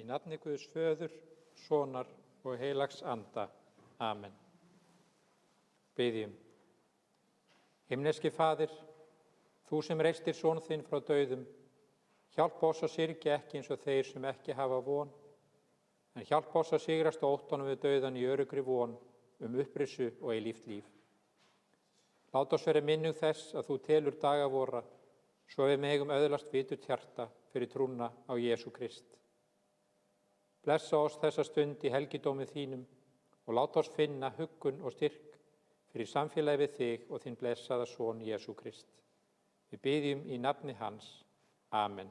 nafni Guðs Föður, Sonar og heilags anda. Amen. Biðjum. Himneski Faðir, þú sem reistir son þinn frá dauðum, hjálpa oss að syrgja ekki eins og þeir sem ekki hafa von, en hjálpa oss að sigrast á óttanum við dauðan í öruggri von upprissu og eilíft líf. Lát oss vera minnug þess að þú telur daga vora, svo við megum öðlast viturt hjarta fyrir trúna á Jesú Krist. Blessa oss þessa stund í helgidómi þínum og láta oss finna huggun og styrk fyrir samfélagi við þig og þinn blessaða son Jesú Krist. Við biðjum í nafni hans. Amen.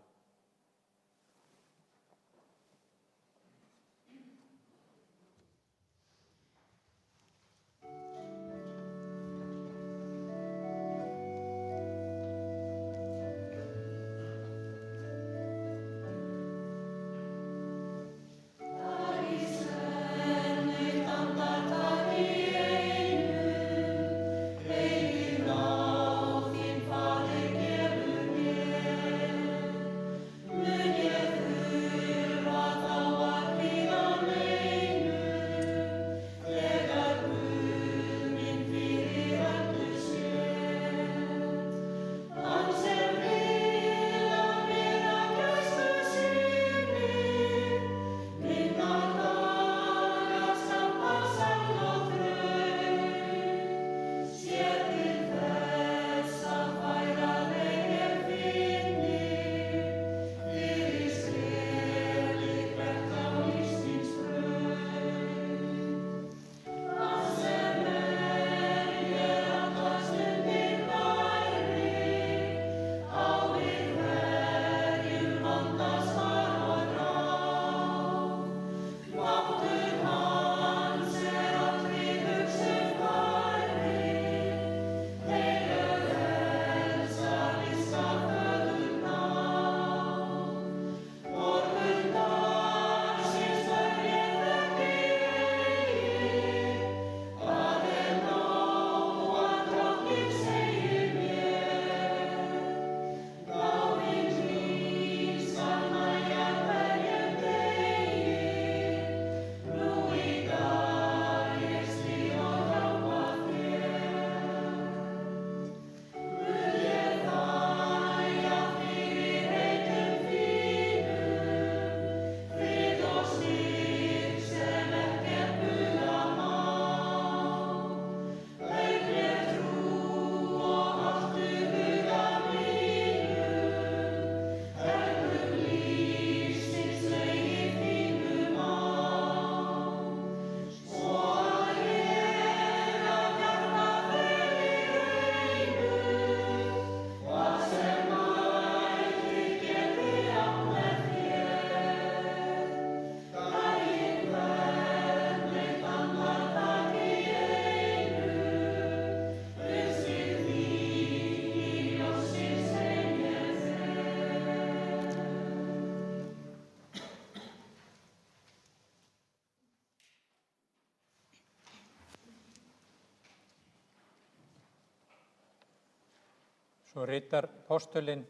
Svo ritar postulinn: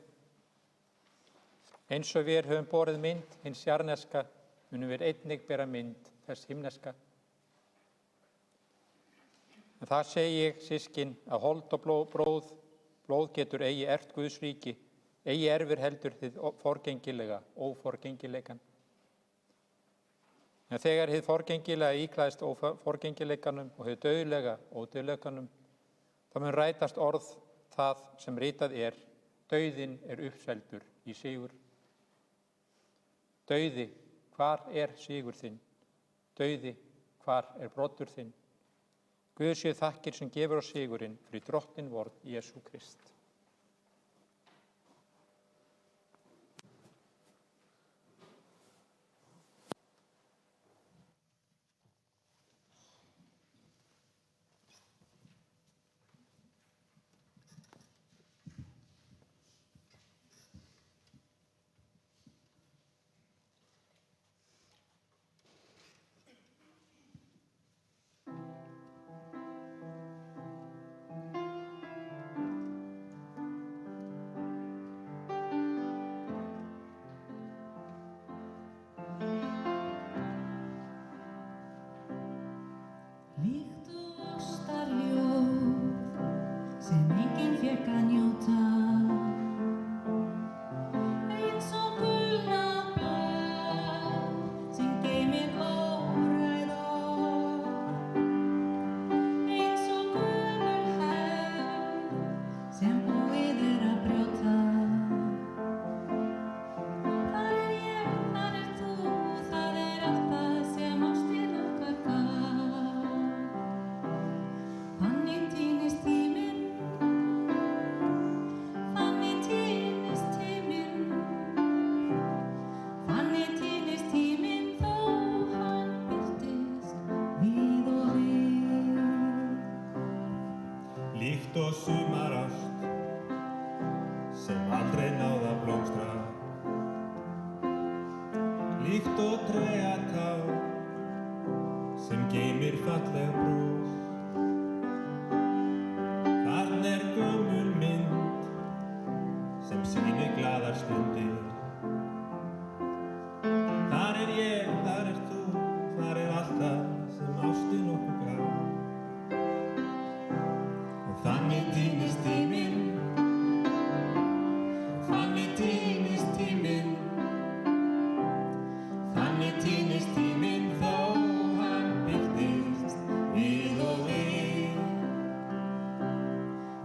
eins og við höfum borið mynd hins jarneska, munum við einnig bera mynd þess himneska. En það segi ég, systkin, að hold og blóð getur eigi erft Guðs ríki, eigi erfir heldur hið forgengilega, óforgengileikan. En þegar hið forgengilega íklæðist óforgengileikanum og hið dauðlega ódauðleikanum, þá mun rætast orð það sem ritað er: dauðinn er uppseldur í sigur. Dauði, hvar er sigur þinn? Dauði, hvar er broddur þinn? Guð sé þakkir sem gefur oss sigurinn fyrir drottinn vorn Jesú Krist. líkt og trétár sem geymir falleg brós. Þarna er gömul mynd sem sýnir glaðar stundir. Þar er ég, þar er þú, þar er allt það sem ástin okkur gaf. Og þannig týnist tíminn, þannig týnist tíminn, þannig týnist tíminn þó hann birtist við og við.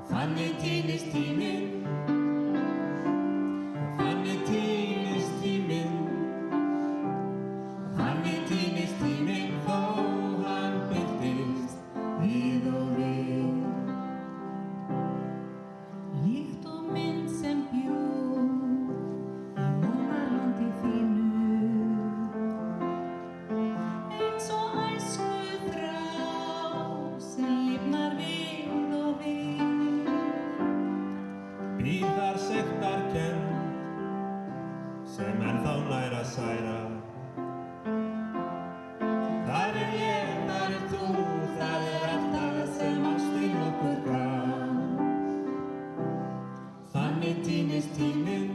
Þannig týnist tíminn, þannig týnist tíminn, þannig týnist tíminn þó hann birtist við og við. Líkt og mynd sem bjó í móðurlandi þínu, eins og æskuþrá sem lifnar við og við. Býr þar sektarkennd sem ennþá nær að særa. Þar er ég, þar er þú, þar er allt það sem ástin okkur gaf. Þannig týnist tíminn,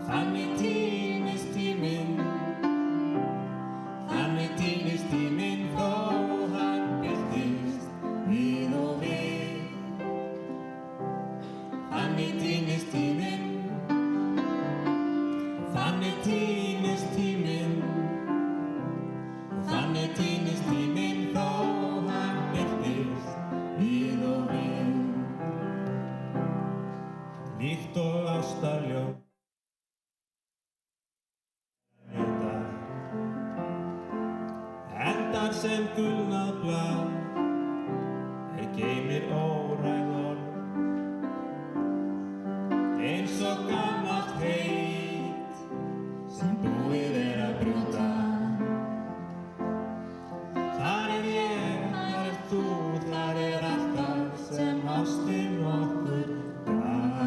þannig týnist tíminn, þannig týnist tíminn þó hann birtist við og við. Þannig týnist tíminn, þannig týnist tíminn, þannig týnist tíminn þó hann birtist við og við. Líkt og ástarljós endar sem gulnað blað geymir óræð orð. Eins og gamalt heit sem búið er að brjóta. Þar er ég, þar er þú, þar er allt það sem ástin okkur gaf.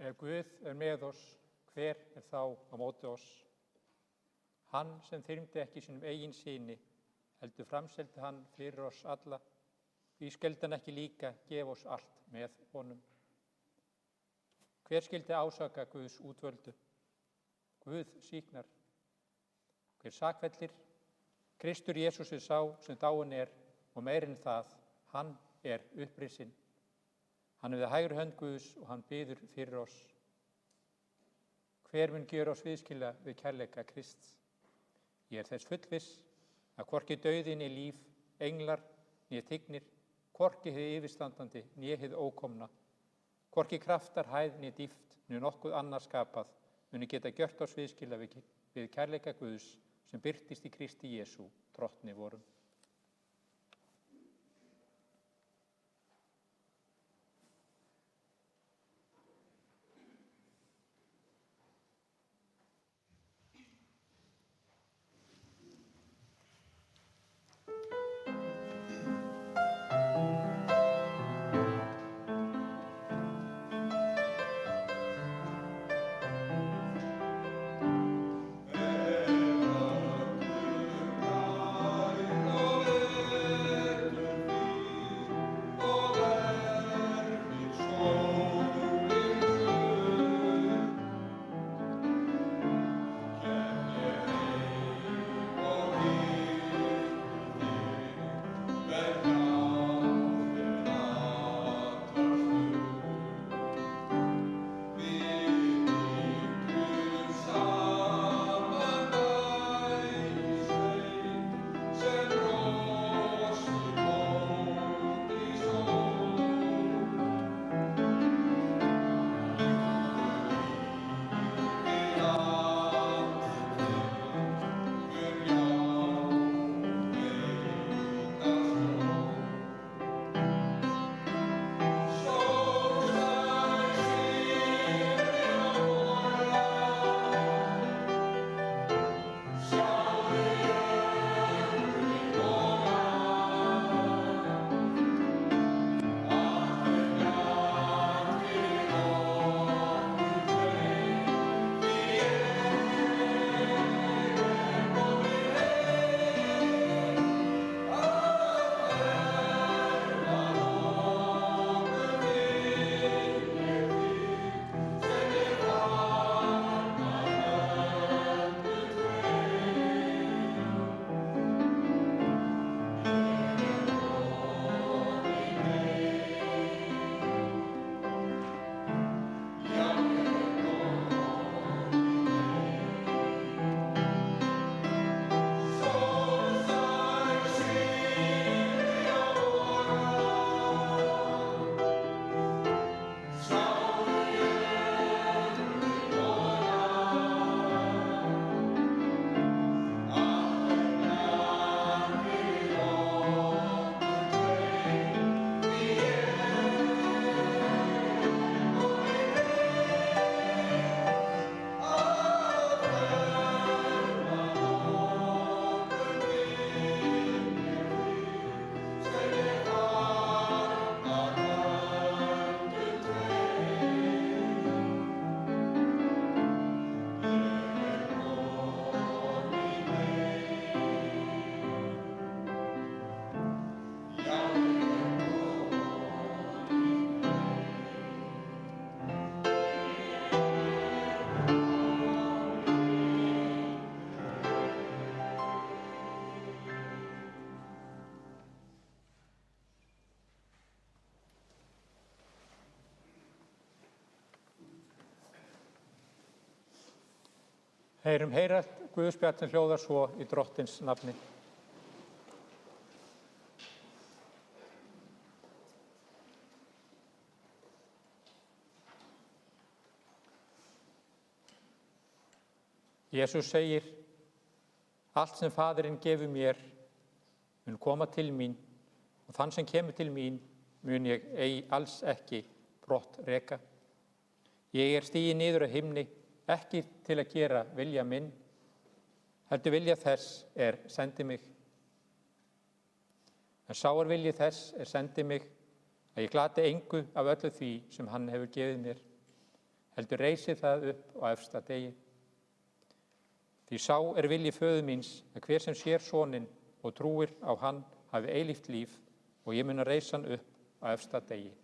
Ef Guð er með oss, hver er þá á móti oss? Hann sem þyrmdi ekki sínum eigin syni, heldur framseldi hann fyrir oss alla, því skyldi hann ekki líka gefa oss allt með honum. Hver skyldi ásaka Guðs útvöldu? Guð sýknar. Hver sakfellir? Kristur Jesús er sá sem dáinn er og meir en það, hann er upprisinn. Hann er við hægri hönd Guðs og hann biður fyrir oss. Hver mun gjöra oss viðskila við kærleika Krists? Ég er þess fullviss að hvorki dauði né líf, englar né tignir, hvorki hið yfirstandandi né hið ókomna, hvorki kraftar, hæð né dýpt, né nokkuð annað skapað, muni geta gjört oss viðskila við kærleika Guðs sem birtist í Kristi Jesú, drottni vorum. Ef Heyrum heyralt Guðspjall sem hljóðar svo í Drottins nafni. Jesús segir, allt sem Faðirinn gefur mér mun koma til mín og þann sem kemur til mín mun ég alls ekki brott reka. Ég stigið niður af himni, ekki til að gera vilja minn, heldur vilja þess sendi mig. En sá vilji þess sendi mig, að ég glati engu af öllu því sem hann hefur gefið mér, heldur reisi það upp á efsta degi. Því sá vilji föður míns, að hver sem sér soninn og trúir á hann hafi eilíft líf og ég mun að reisa hann upp á efsta degi.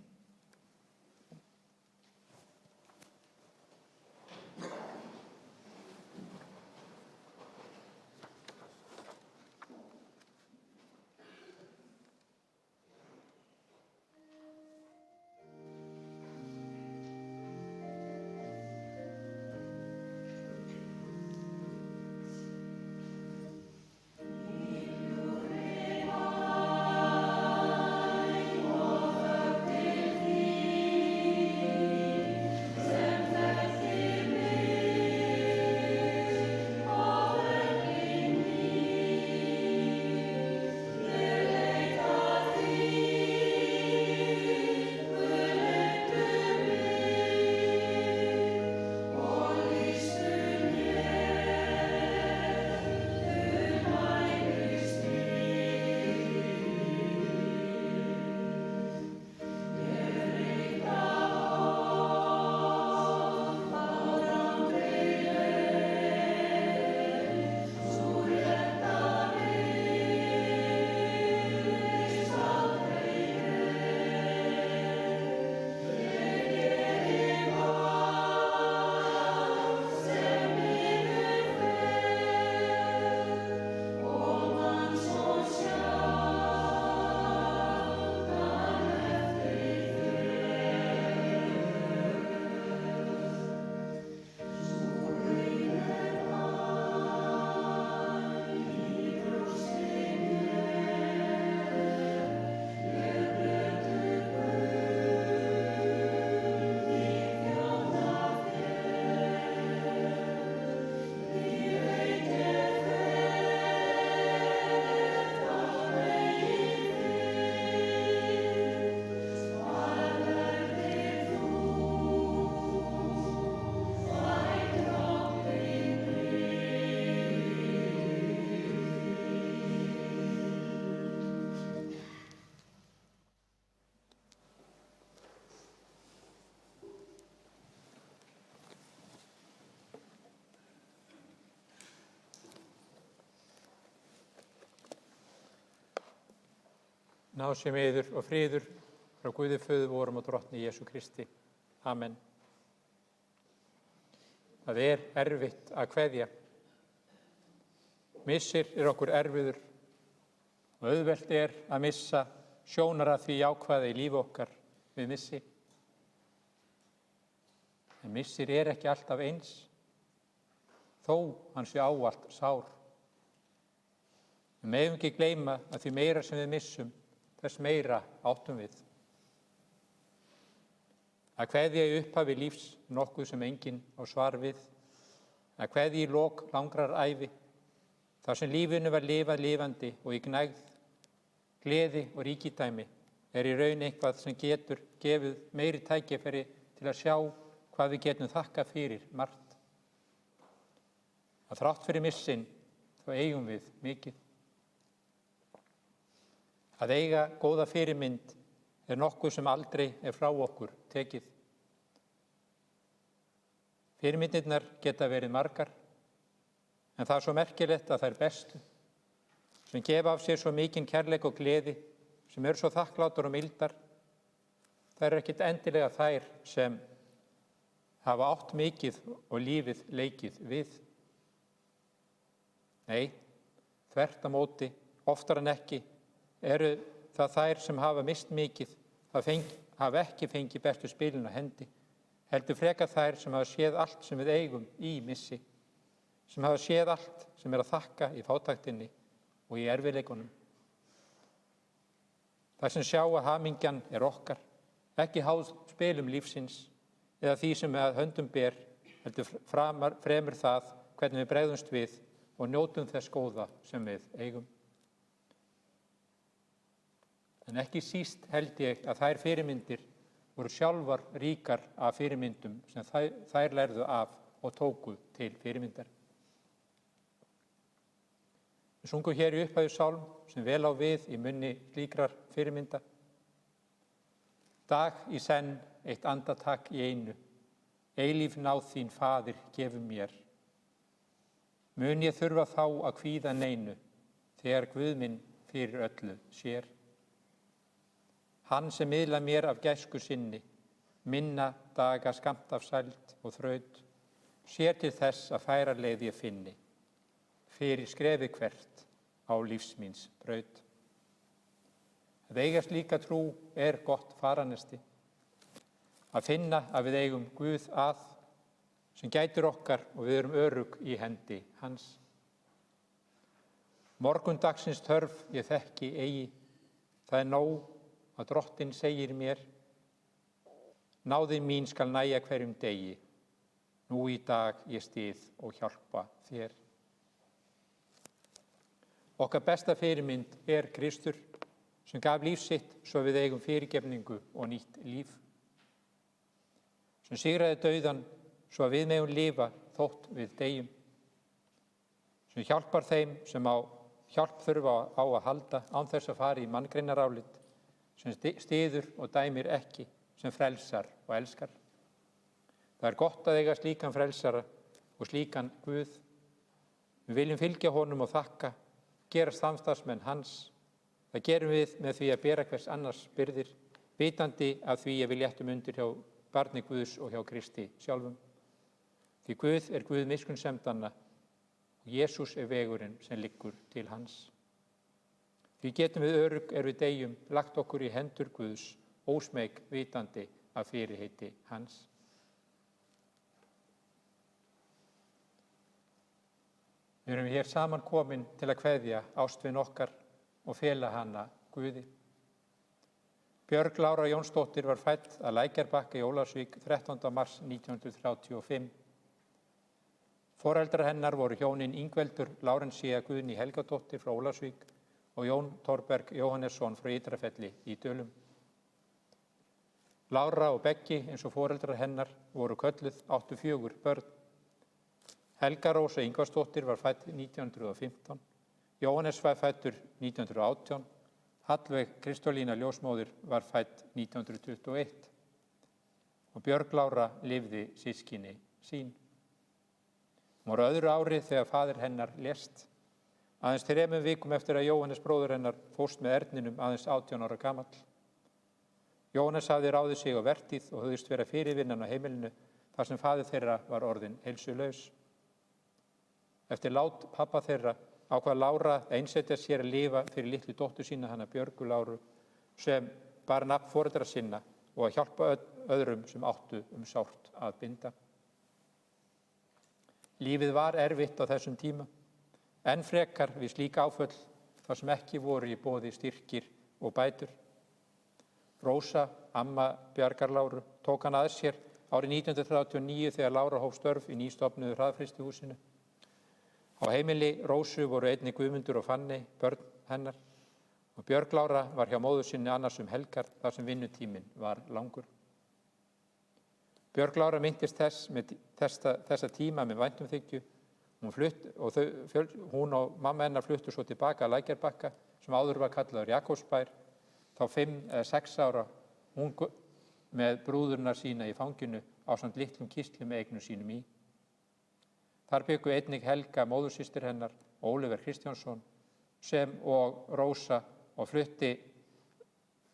Ná sé yður og friður frá Guði föður vorum og Drottni Jesú Kristi. Amen. Það erfitt að kveðja. Missir okkur erfiður og auðvelt að missa sjónar að því jákvæða í lífi okkar við missi. En missir ekki alltaf eins, þó hann sé ávallt sár. Við megum ekki gleyma að því meira sem við missum, þess meira áttum við. Að kveðja í upphafi lífs nokkuð sem enginn á svar við, að kveðja í lok langrar ævi, þar sem lífinu var lifað lifandi og í gnægð, gleði og ríkidæmi í raun eitthvað sem getur gefið meiri tækifæri til að sjá hvað við getum þakkað fyrir margt. Að þrátt fyrir missinn, þá eigum við mikið. Að eiga góða fyrirmynd nokkuð sem aldrei frá okkur tekið. Fyrirmyndirnar geta verið margar, en það er svo merkilegt að þær bestu, sem gefa af sér svo mikinn kærleik og gleði, sem eru svo þakklátar og mildar, þær eru ekkert endilega þær sem hafa átt mikið og lífið leikið við. Nei, þvert á móti, oftar en ekki, eru það þær sem hafa mist mikið, hafa ekki fengið bestu spilin á hendi, heldur frekar þær sem hafa séð allt sem við eigum í missi. sem hafa séð allt sem er að þakka í fátæktinni og í erfiðleikunum. Það sem sjá að hamingjan er okkar, ekki háð spilum lífsins eða því sem að höndum ber, heldur fremur það hvernig við bregðumst við og njótum þess góða sem við eigum. En ekki síst held ég að þær fyrirmyndir voru sjálfar ríkar af fyrirmyndum sem þær lærðu af og tóku til fyrirmyndar. Við sungum hér í upphæðu sálm sem vel á við í munni slíkrar fyrirmynda. Dag í senn, eitt andartak í einu, eilíf náð þín faðir gefur mér. Mun ég þurfa þá að kvíða neinu, þegar Guð minn fyrir öllu sér. Hann sem miðla mér af gæsku sinni, minna daga skamt af sæld og þraut, sér til þess að færa leið ég finni, fyrir skrefi hvert á lífsmíns braut. Að eiga slíka trú er gott faranesti, að finna að við eigum Guð að, sem gætir okkar og við erum örugg í hendi hans. Morgundagsins þörf ég þekki eigi, það er nóg að Drottinn segir mér, náðin mín skal nægja hverjum degi, nú í dag ég styð og hjálpa þér. Okkar besta fyrirmynd er Kristur, sem gaf líf sitt svo við eigum fyrirgefningu og nýtt líf. Sem sigraði dauðan svo að við megum lifa þótt við deyjum. Sem hjálpar þeim sem á hjálp þurfa á að halda án þess að fara í manngreinarálit, sem styður og dæmir ekki, sem frelsar og elskar. Það er gott að eiga slíkan frelsara og slíkan Guð. Við viljum fylgja honum og þakka, gera samstarfsmenn hans. Það gerum við með því að bera hvers annars byrðir, vitandi af því að við léttum undir hjá barni Guðs og hjá Kristi sjálfum. Því Guð er Guð miskunnsemdanna og Jesús er vegurinn sem liggur til hans. Því getum við örugg við deyjum lagt okkur í hendur Guðs, ósmeik vitandi af fyrirheiti hans. Við erum hér saman komin til að kveðja ástvin okkar og fela hana Guði. Björg Lára Jónsdóttir var fædd að Lækjarbakka í Ólafsvík 13. mars 1935. Foreldrar hennar voru hjónin Ingveldur Lárentsía Guðný Helgadóttir frá Ólafsvík og Jón Thorberg Jóhannesson frá Ytrafelli í Dölum. Lára og Beggi, eins og foreldrar hennar, voru kölluð, áttu 4 börn. Helga Rósa Ingvarsdóttir var fædd 1915, Jóhannes var fæddur 1918, Hallveig Kristólína ljósmóðir var fædd 1921 og Björg Lára lifði systkini sín. Hún var öðru ári þegar faðir hennar lést, aðeins 3 vikum eftir að Jóhannes bróðir hennar fórst með erninum aðeins 18 ára gamall. Jóhannes hafði ráðið sig á vertíð og hugðist vera fyrirvinnan á heimilinu þar sem faðir þeirra var orðinn heilsulaus. Eftir lát pappa þeirra ákvað Lára að einsetja sér að lifa fyrir litlu dóttur sína, hana Björgu Láru, sem bar nafn foreldra sinna og að hjálpa öðrum sem áttu sárt að binda. Lífið var erfitt á þessum tíma, enn frekar við slík áföll þar sem ekki voru í boði styrkir og bætur. Rósa, amma Bjargar Láru, tók hann að sér árið 1939 þegar Lára hóf störf í nýstofnuðu hraðfrystihúsinu. Á heimili Rósu voru einnig Guðmundur og Fanney, börn hennar, og Björg Lára var hjá móður sinni annars helgar þar sem vinnutíminn var langur. Björg Lára minntist þessa tíma með væntumþykju. Hún og mamma hennar fluttu svo tilbaka að Lækjarbakka, sem áður var kallaður Jakobsbær, þá 5 eða 6 ára, hún með brúðurna sína í fanginu ásamt litlum kistli með eignum sínum í. Þar byggu einnig Helga, móðursystir hennar, og Ólafur Kristjánsson, sem og Rósa, og flutti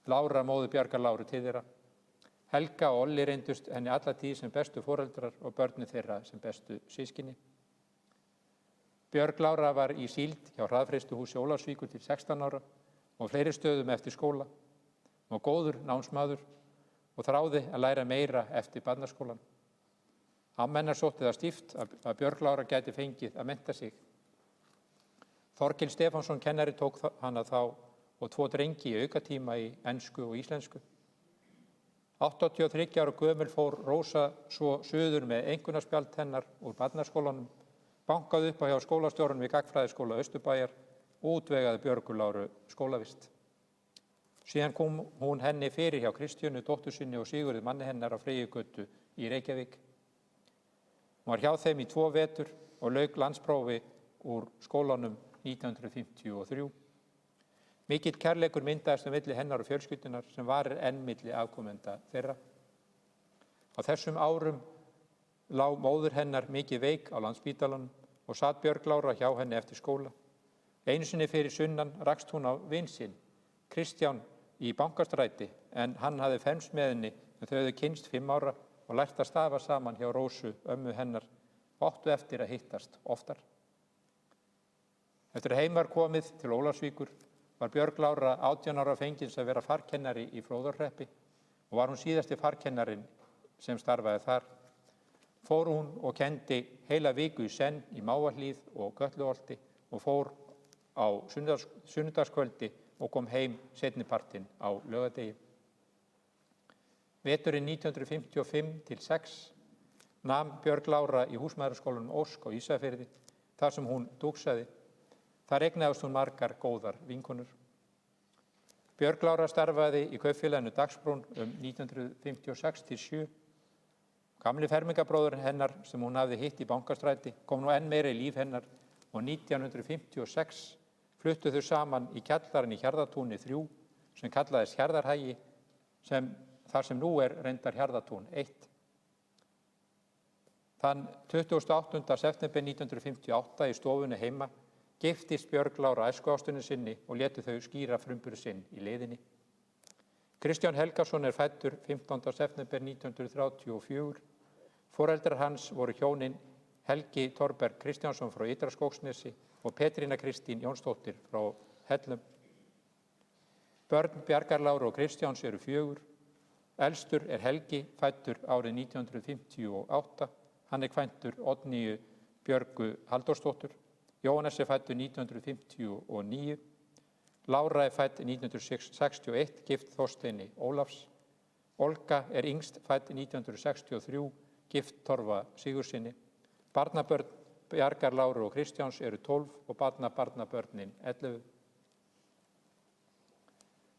Lára, móður Bjargar Láru, til þeirra. Helga og Olli reyndust henni alla tíð sem bestu foreldrar og börnin þeirra sem bestu systkini. Björg Lára var í síld hjá hraðfrystihúsi Ólafsvíkur til 16 ára og fleiri stöðum eftir skóla. Hún var góður námsmaður og þráði að læra meira eftir barnaskólan. Ammennar sótti það stíft að Björg Lára gæti fengið að mennta sig. Þorkell Stefánsson kennari tók hana þá og 2 drengi í aukatíma í ensku og íslensku. 83 ára gömul fór Rósa svo suður með einkunnarspjald hennar úr barnaskólanum, bankaði upp á hjá skólastjórun við Gagnfræðaskóla Austurbæjar og útvegaði Björgu Láru skólavist. Síðan kom hún henni fyrir hjá Kristjánu, dóttur sinni og Sigurði manni hennar á Freyjugötu í Reykjavík. Hún var hjá þeim í 2 vetur og lauk landsprófi úr skólanum 1953. Mikill kærleikur myndaðist milli hennar og fjölskyldunar sem varir enn milli afkomenda þeirra. Á þessum árum lá móður hennar mikið veik á Landspítalanum og sat Björg Lára hjá henni eftir skóla. Einu sinni fyrir sunnan rakst hún á vin sinn, Kristján í Bankastræti, en hann hafði fermst með henni en þau höfðu kynnst 5 ára og lært að stafa saman hjá Rósu, ömmu hennar, og áttu eftir að hittast oftar. Eftir að heim var komið til Ólafsvíkur var Björg Lára 18 ára fengins að vera farkennari í Fróðárhreppi og var hún síðasti farkennarinn sem starfaði þar. Fór hún og kendi heila viku í senn í Mávahlíð og Kötluholti og fór á sunnudagskvöldi og kom heim seinnipartinn á laugardegi. Veturinn 1955-6 nam Björg Lára í húsmæðraskólanum Ósk á Ísafirði þar sem hún dúksaði. Þar eignaðist hún margar góðar vinkonur. Björg Lára starfaði í kaupfélaginu Dagsbrún 1956-7. Gamli fermingarbróður hennar sem hún hafði hitt í Bankastræti kom nú enn meira í líf hennar og 1956 fluttu þau saman í kjallarinn í Hjarðartúni 3 sem kallaðist Hjarðarhagi þar sem nú reyndar Hjarðartún 1. Þann 28. september 1958 í stofunni heima giftist Björg Lára æskuástunni sinni og létu þau skýra frumburð sinn í leiðinni. Kristján Helgason fæddur 15. september 1934. Foreldrar hans voru hjónin Helgi Thorberg Kristjánsson frá Ytra-Skógsnesi og Petrína Kristín Jónsdóttir frá Hellum. Börn Bjargar Láru og Kristjáns eru 4. Elstur Helgi, fæddur árið 1958. Hann kvæntur Oddnýju Björgu Halldórsdóttur. Jóhannes fæddur 1959. Lára fædd 1961, gift Þorsteini Ólafs. Olga yngst, fædd 1963, gift Torfa Sigurðssyni. Barnabörn Bjargar Láru og Kristjáns eru 12 og barnabarnabörnin 11.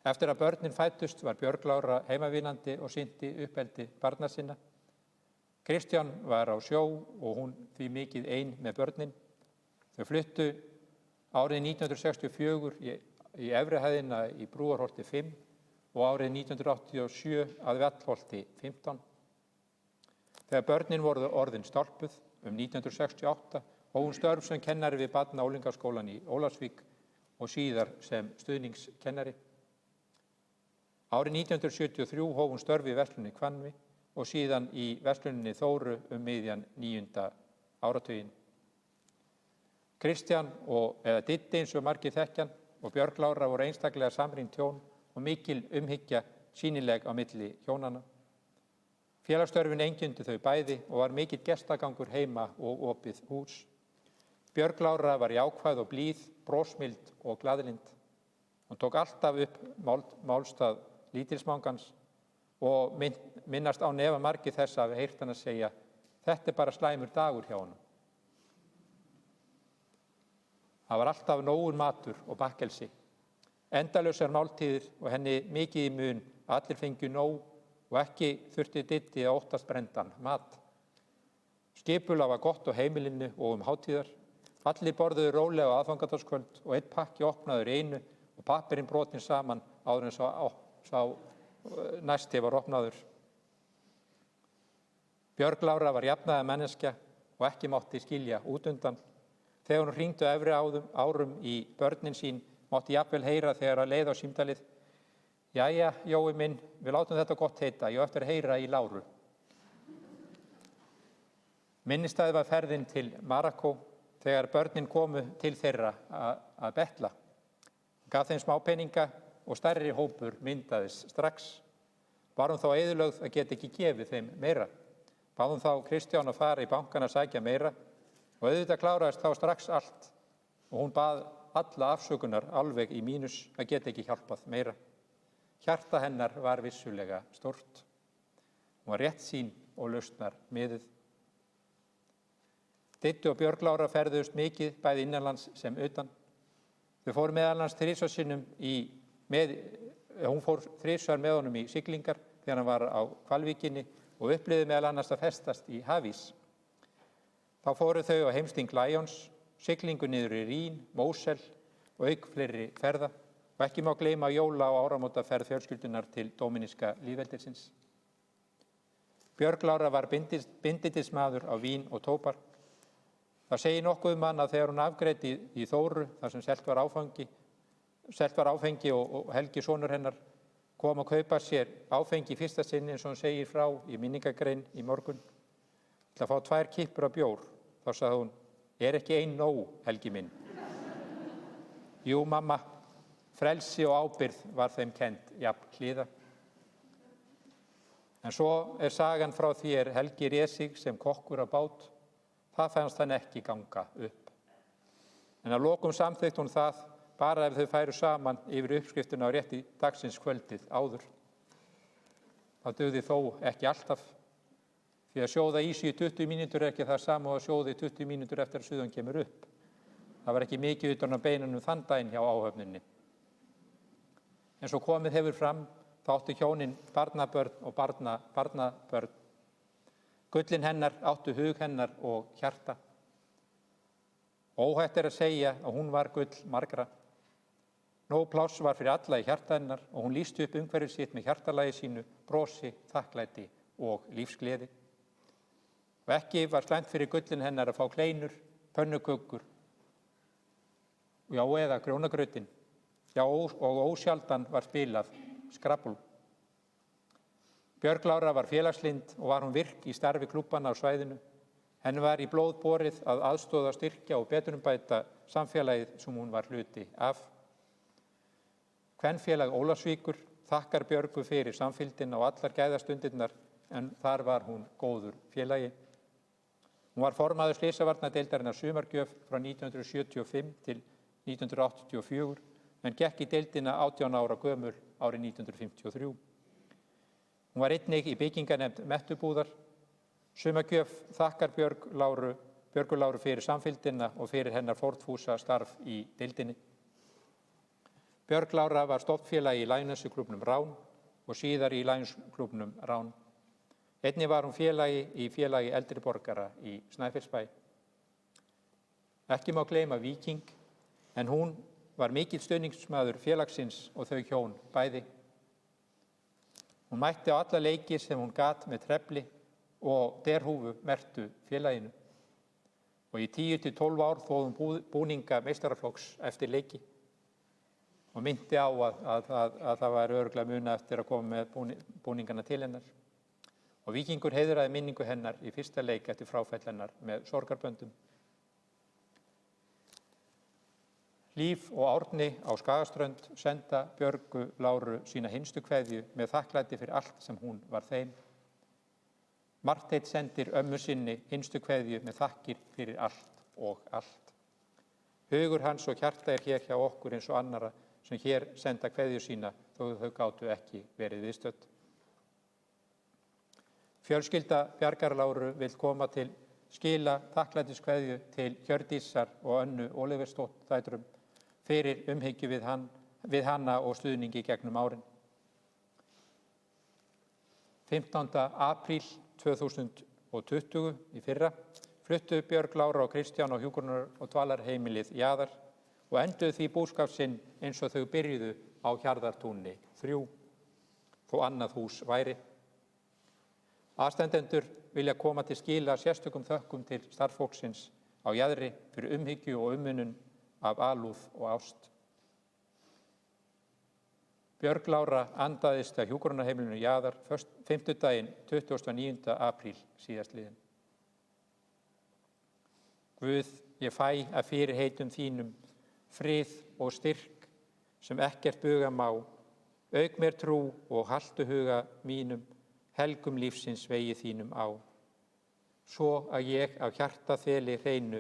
Eftir að börnin fæddust var Björg Lára heimavinnandi og sinnti uppeldi barna sinna. Kristján var á sjó og hún því mikið ein með börnin. Þau fluttu árið 1964 í efri hæðina í Brúarholti 5 og árið 1987 að Vallholti 15. Þegar börnin voru orðin stálpuð 1968 og hún störf sem kennari við barna- og unglingaskólann í Ólafsvík og síðar sem stuðningskennari. Árið 1973 hóf hún störf í versluninni Hvannvi og síðan í versluninni Þóru miðjan 9. áratuginn. Kristján eða Diddi eins og margir þekkjan og Björg Lára voru einstaklega samrýnd hjón og mikil umhyggja sýnileg á milli hjónanna. Félagsstörfin einkenndu þau bæði og var mikill gestagangur heima og opið hús. Björg Lára var jákvæð og blíð, brosmild og glaðlynd. Hún tók alltaf upp málstað lítilsmangans og minnast á nefa margir þess að heyrt hann að segja: þetta bara slæmur dagur hjá honum. Það var alltaf nógur matur og bakkelsi. Endalausar máltíðir og henni mikið í mun að allir fengju nóg og ekki þurfti Diddi að óttast brenndan mat. Skipulag var gott á heimilinu og hátíðar. Allir borðuðu rólega á aðfangadagskvöld og einn pakki opnaður í einu og pappirinn brotinn saman áður en sá næsti var opnaður. Björg Lára var jafnaða manneskja og ekki mátti skilja út undan. Þegar hún hringdi efri árum í börnin sín mátti jafnvel heyra þegar að leið á símtalið: jæja, Jói minn, við látum þetta gott heita, ég á eftir að heyra í Láru. Minnisstæði var ferðin til Marokkó þegar börnin komu til þeirra að betla. Gaf þeim smá peninga og stærri hópur myndaðist strax. Var hún þá eyðilögð að geta ekki gefið þeim meira. Báðum þá Kristján að fara í bankann að sækja meira og auðvitað kláraðist þá strax allt og hún bað alla afsökunar alveg í mínus að geta ekki hjálpað meira. Hjarta hennar var vissulega stórt. Hún var réttsýn og lausnar miðuð. Diddi og Björg Lára ferðuðust mikið bæði innanlands sem utan. Þau fóru meðal annars þrisvar sinnum hún fór þrisvar með honum í siglingar þegar hann var á Hvalvíkinni og upplifði meðal annars að festast í hafís. Þá fóru þau á heimsting Lions, siglingu niður í Rín, Mósel og auk fleiri ferða og ekki má gleyma jóla- og áramótaferð fjölskyldunar til Dóminíska lýðveldisins. Björg Lára var bindindismaður á vín og tóbak. Það segir nokkuð um hann að þegar hún afgreiddi í Þóru, þar sem selt var áfengi og Helgi sonur hennar kom að kaupa sér áfengi í fyrsta sinn eins og hún segir frá í minningagrein í morgun. Til að fá 2 kippur af bjór, þá sagði hún, er ekki ein nóg, Helgi minn? Jú, mamma, frelsi og ábyrgð var þeim kennd jafn hliða. En svo sagan frá því Helgi réð sig sem kokkur á bát. Það fannst hann ekki ganga upp. En að lokum samþykkt hún það bara ef þau færu saman yfir uppskriftuna á rétti dagsins kvöldið áður. Það dugði þó ekki alltaf, því að sjóða ísi í 20 mínútur ekki það sama og að sjóða í 20 mínútur eftir að suðan kemur upp. Það var ekki mikið utan á beinunum þann daginn hjá áhöfninni. En svo komið hefur fram, þá áttu hjónin barnabörn og barnabörn. Gullin hennar áttu hug hennar og hjarta. Óhætt að segja að hún var gull margra. Nóg pláss var fyrir alla í hjarta hennar og hún lýsti upp umhverfið sitt með hjartalagi sínu, brosi, þakklæti og lífsgleði. Og ekki var slæmt fyrir gullin hennar að fá kleinur, pönnukökur, eða grjónagrautin. Og ósjaldan var spilað skrabbul. Björg Lára var félagslynd og var hún virk í starfi klúbbanna á svæðinu. Henni var í blóð borið að aðstoða, styrkja og betrumbæta samfélagið sem hún var hluti af. Kvenfélag Ólafsvíkur þakkar Björgu fyrir samfylgdina og allar gæðastundirnar en þar var hún góður félagi. Hún var formaður slysavarnadeildarinnar sumargjöf frá 1975 til 1984 en gekk í deildina 18 ára gömul árið 1953. Hún var einnig í bygginganefnd Mettubúðar. Sumargjöf þakkar Björgu Láru fyrir samfylgdina og fyrir hennar fórnfúsa starf í deildinni. Björg Lára var stofnfélagi í Lions-klúbbnum Rán og síðar í Lions-klúbbnum Rán. Einnig var hún félagi í félagi eldri borgara í Snæfellsbæ. Ekki má gleyma Víking, en hún var mikill stuðningsmaður félagsins og þau hjón bæði. Hún mætti á alla leiki sem hún gat með trefli og derhúfu merktu félaginu. Og í 10-12 ár þóð hún búninga meistaraflokks eftir leiki. Og myndi á að það var örugglega muna eftir að koma með búningana til hennar. Og Víkingur heiðraði minningu hennar í fyrsta leik eftir fráfall hennar með sorgarböndum. Líf og Árni á Skagaströnd senda Björgu Láru sína hinstu kveðju með þakklæti fyrir allt sem hún var þeim. Marteinn sendir ömmu sinni hinstu kveðju með þakkir fyrir allt og allt. Hugur hans og hjarta hér hjá okkur eins og annara sem hér senda kveðju sína þó þau gátu ekki verið viðstödd. Fjölskylda Bjargar Láru vill koma til skila þakklætiskveðju til Hjördísar og Önnu Óliversdóttur fyrir umhyggju við hana og stuðningi gegnum árin. 15. apríl 2020 í fyrra fluttu Björg Lára og Kristján á hjúkrunar- og dvalarheimilið Jaðar og enduðu því búskap sinn eins og þau byrjuðu á Hjarðartúni 3, þó annað hús væri. Aðstandendur vilja koma til skila sérstökum þökkum til starffólksins á Jaðri fyrir umhyggju og umönnun af alúð og ást. Björg Lára andaðist að hjúkrunarheimilinu Jaðar fimmtudaginn 29. apríl síðastliðinn. Guð, ég fæ að fyrirheitum þínum frið og styrk sem ekkert buga má, auk mér trú og haltu huga mínum, helgum lífsins vegi þínum á. svo að ég af hjarta þeli hreinu,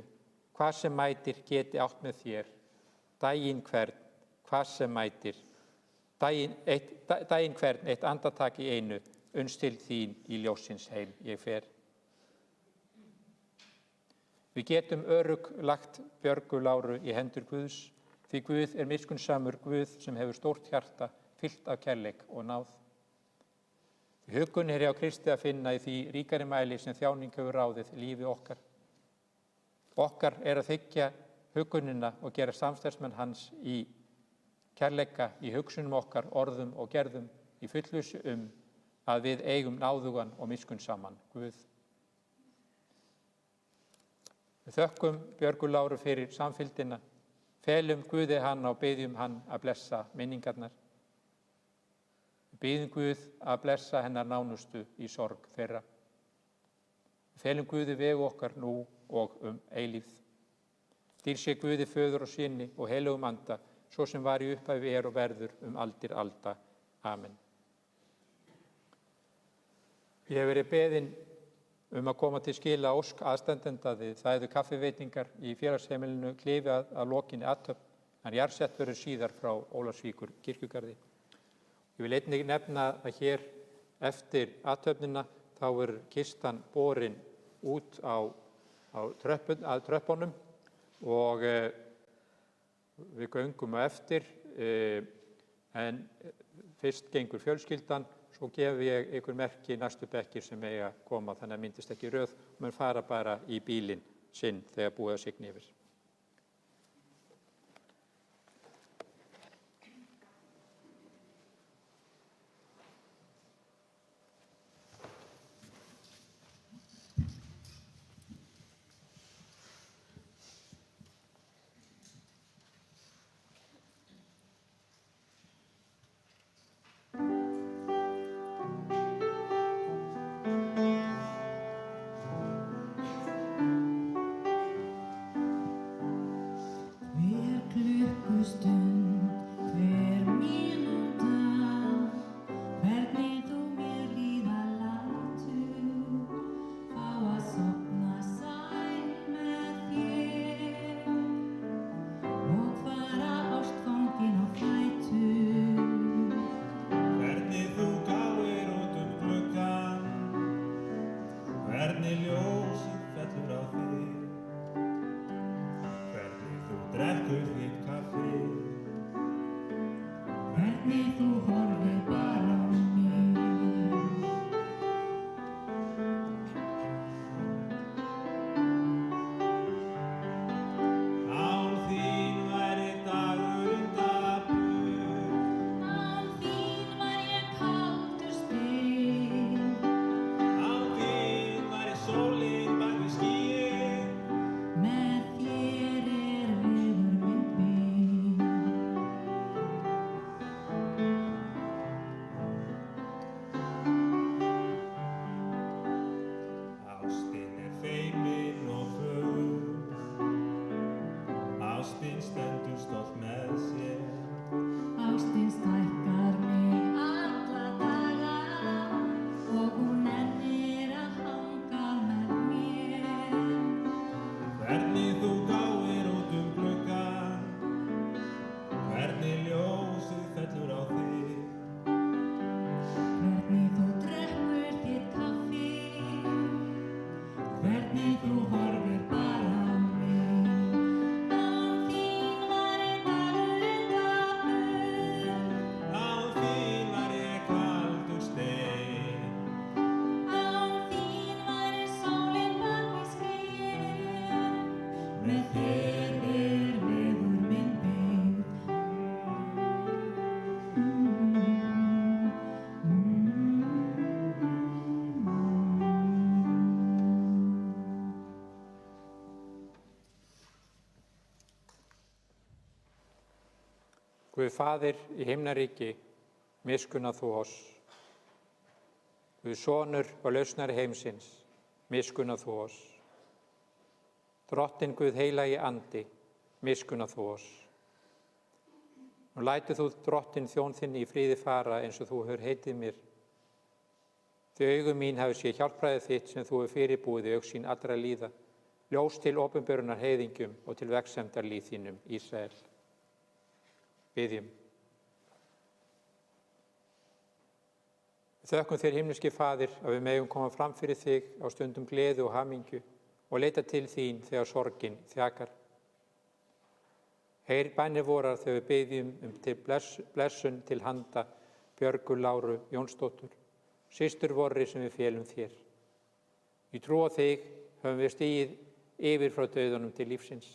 hvað sem mætir geti átt með þér, daginn hvern, hvað sem mætir, daginn hvern eitt andartak í einu, uns til þín í ljósins heim ég fer. Við getum örugg lagt Björgu Láru í hendur Guðs, því Guð er miskunnsamur Guð sem hefur stórt hjarta, fyllt af kærleik og náð. Huggun er hjá Kristi að finna í því ríkari mæli sem þjáning hefur ráðið lífi okkar. Okkar er að þykja huggunina og gera samstarfsmenn hans í kærleika, í hugsunum okkar, orðum og gerðum, í fullvissu að við eigum náðugan og miskunnsaman Guð. Við þökkum Björgu Láru fyrir samfylgdina, felum Guði hann og biðjum hann að blessa minningarnar. Við biðjum Guð að blessa hennar nánustu í sorg þeirra. Við felum Guði vegu okkar nú og eilífð. Dýr sé Guði föður og syni og heilögum anda, svo sem var í upphafi er og verður aldir alda. Amen. Ég hef verið beðinn að koma til skila ósk aðstandenda við þæðu kaffiveitingar í félagsheimilinu Klifi að lokinni athöfn, en jarðsett verður síðar frá Ólafsvíkur kirkjugarði. Ég vil einnig nefna að hér eftir athöfnina þá er kistan borin út að tröppunum og við göngum á eftir, en fyrst gengur fjölskyldan, svo gef ég ykkur merki næstu bekkir sem eiga að koma, þannig að myndist ekki röð og menn fara bara í bílinn sinn þegar búið að signa yfir. Guð Faðir í himnaríki, miskunna þú oss. Guð Sonur og lausnari heimsins, miskunna þú oss. Drottinn Guð heilagi andi, miskunna þú oss. Nú lætur þú drottinn þjón þinn í fríði fara eins og þú hefur heitið mér. Því augum mín hafi séð hjálpræði þitt sem þú hefur fyrirbúið í augsýn allra líða, ljós til opinberunar heiðingjum og til vegsemdar líð þínum, Ísrael. Biðjum. Við þökkum þér, himneski Faðir, að við megum koma fram fyrir þig á stundum gleði og hamingju og leita til þín þegar sorgin þjakar. Heyr bænir vorar þegar við biðjum til blessun til handa Björgu Láru Jónsdóttur, systur vorri sem við félum þér. Í trú á þig höfum við stigið yfir frá dauðunum til lífsins.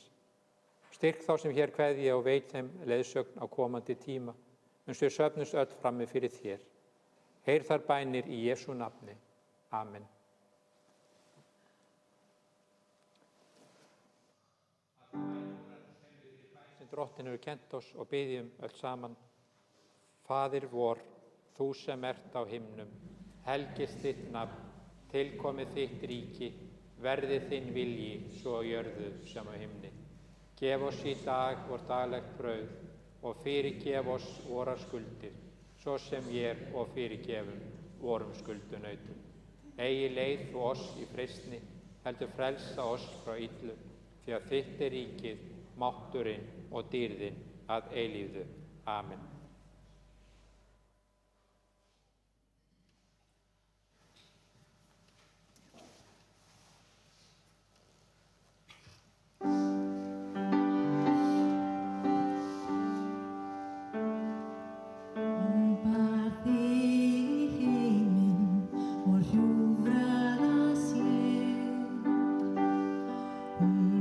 Styrk þá sem hér kveðja og veit þeim leiðsögn á komandi tíma, uns við söfnumst öll frammi fyrir þér. Heyr þar bænir í Jesú nafni. Amen. Sem Drottinn hefur kennt oss og biðjum öll saman. Faðir vor, þú sem ert á himnum, helgist þitt nafn, tilkomið þitt ríki, verði þinn vilji, svo á jörðu sem á himni. Gef oss í dag vort daglegt brauð og fyrirgef oss vorar skuldir, svo sem vér og fyrirgefum vorum skuldunautum. Eigi leið þú oss í freistni, heldur frelsa oss frá illu, því að þitt er ríkið, mátturinn og dýrðin að eilífu. Amen.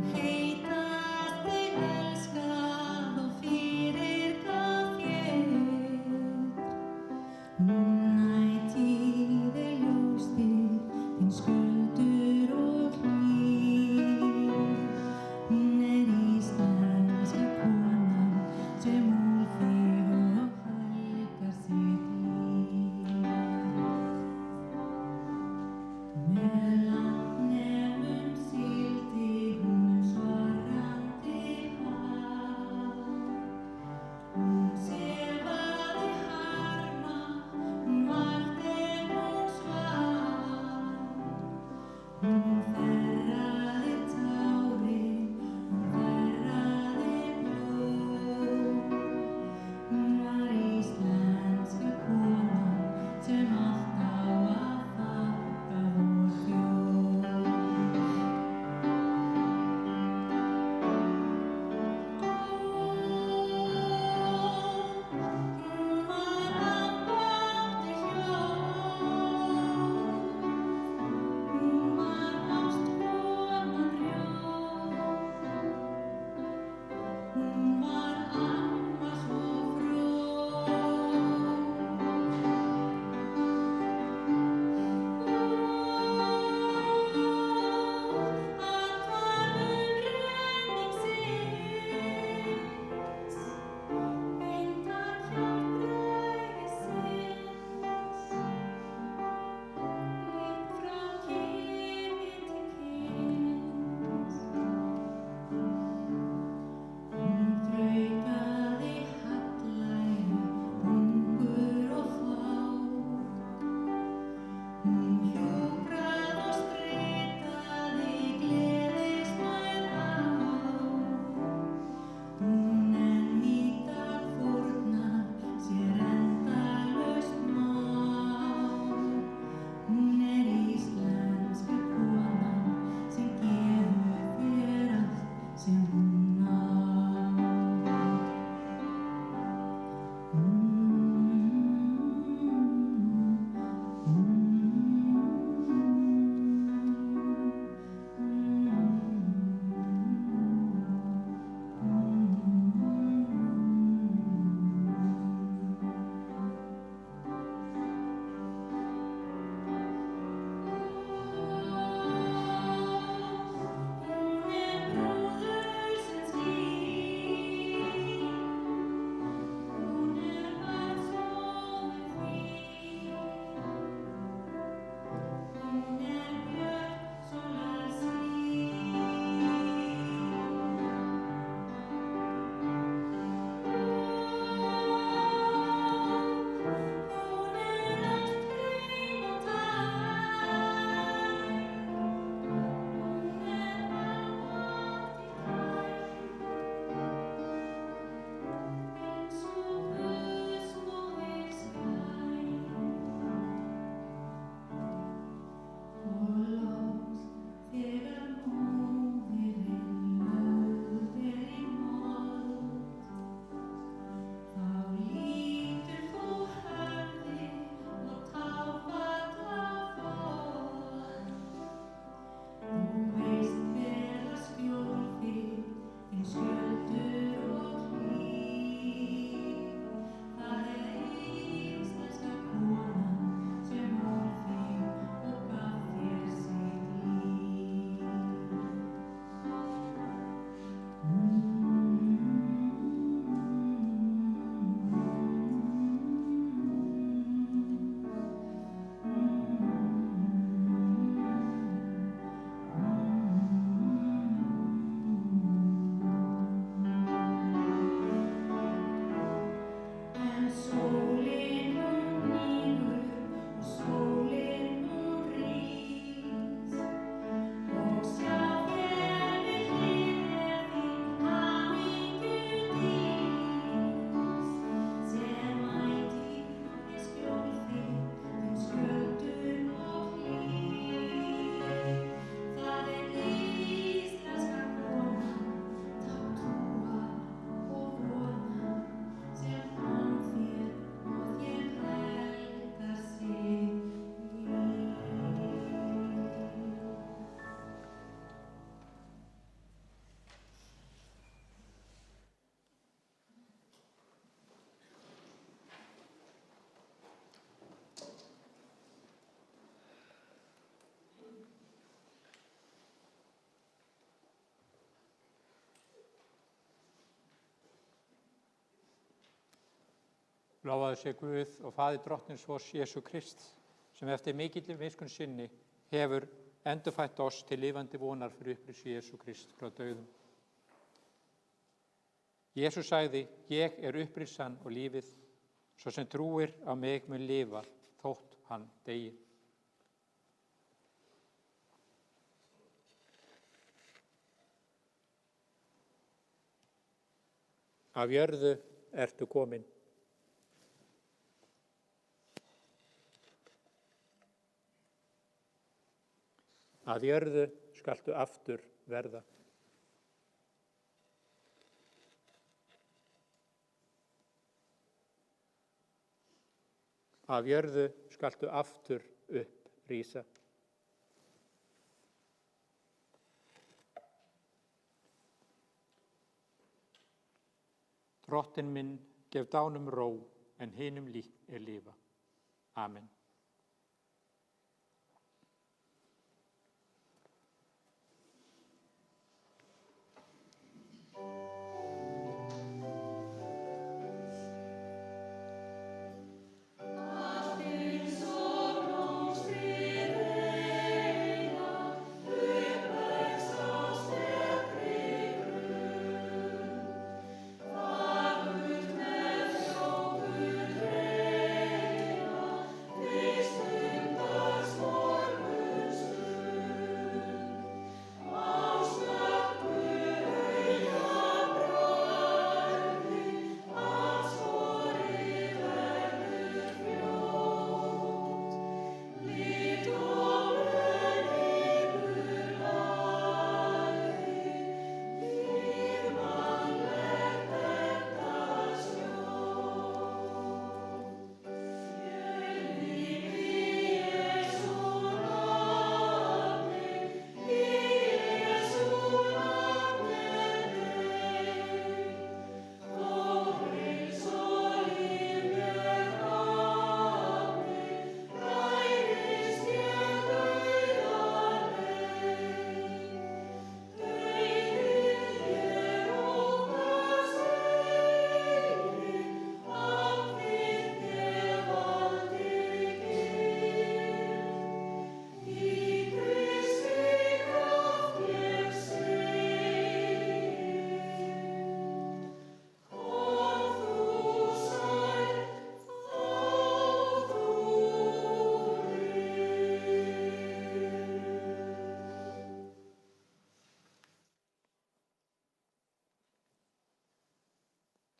Heitast þig elskað og fyrir gaf ég Lofaðu sé Guð og Faðir drottins vors Jesú Krist, sem eftir mikilli miskunn sinni hefur endurfætt oss til lifandi vonar fyrir upprisi Jesú Krist frá dauðum. Jesús sagði, ég upprisan og lífið, svo sem trúir á mig mun lifa, þótt hann deyi. Af jörðu ertu komin. Að jörðu skaltu aftur verða. Af jörðu skaltu aftur upp rísa. Drottinn minn, gef dánum ró, en hinum lifa. Amen.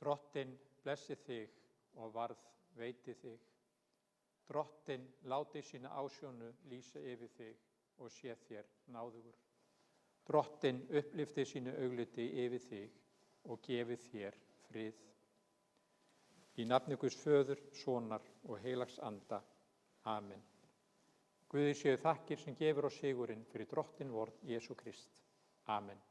Drottinn blessi þig og varð veiti þig. Drottinn láti sína ásjónu lýsa yfir þig og sé þér náðugur. Drottinn upplifti sínu augliti yfir þig og gefi þér frið. Í nafni Guðs Föður, Sonar og heilags anda. Amen. Guði séu þakkir sem gefur oss sigurinn fyrir Drottinn vor Jesú Krist. Amen.